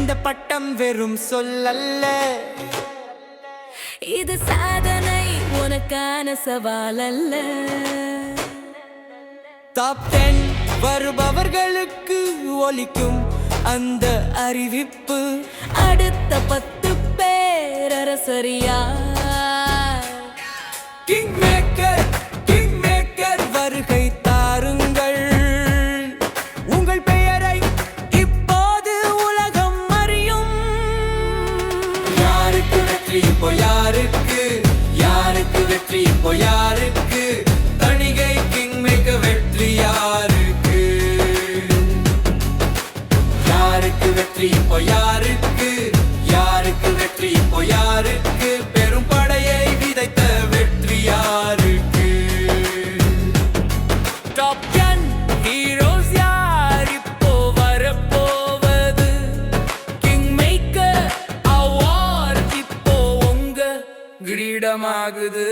இந்த பட்டம் வெறும் சொல்லல்ல, இது சாதனை உனக்கான சவால் அல்ல. டாப் 10 வருபவர்களுக்கு ஒலிக்கும் அந்த அறிவிப்பு. அடுத்த 10 பேரரசரியா கிங் மேக்கர் வருகை தாருங்கள். உங்கள் பெயரை இப்போது உலகம் அறியும். யாருக்கு வெற்றி இப்போ யாருக்கு, யாருக்கு வெற்றி இப்போ யாருக்கு, தணிகை கிங் மேக்கர் வெற்றி யாருக்கு, யாருக்கு வெற்றி இப்போ யாருக்கு, யாருக்கு வெற்றி இப்போ யாருக்கு, பெரும் படையை விதைத்த வெற்றி யாருக்கு. டாப் 10 ஹீரோஸ் யார் இப்போ வரப்போவது, கிங் மேக்கர் அவார்ட் இப்போ உங்க கிரீடமாகுது.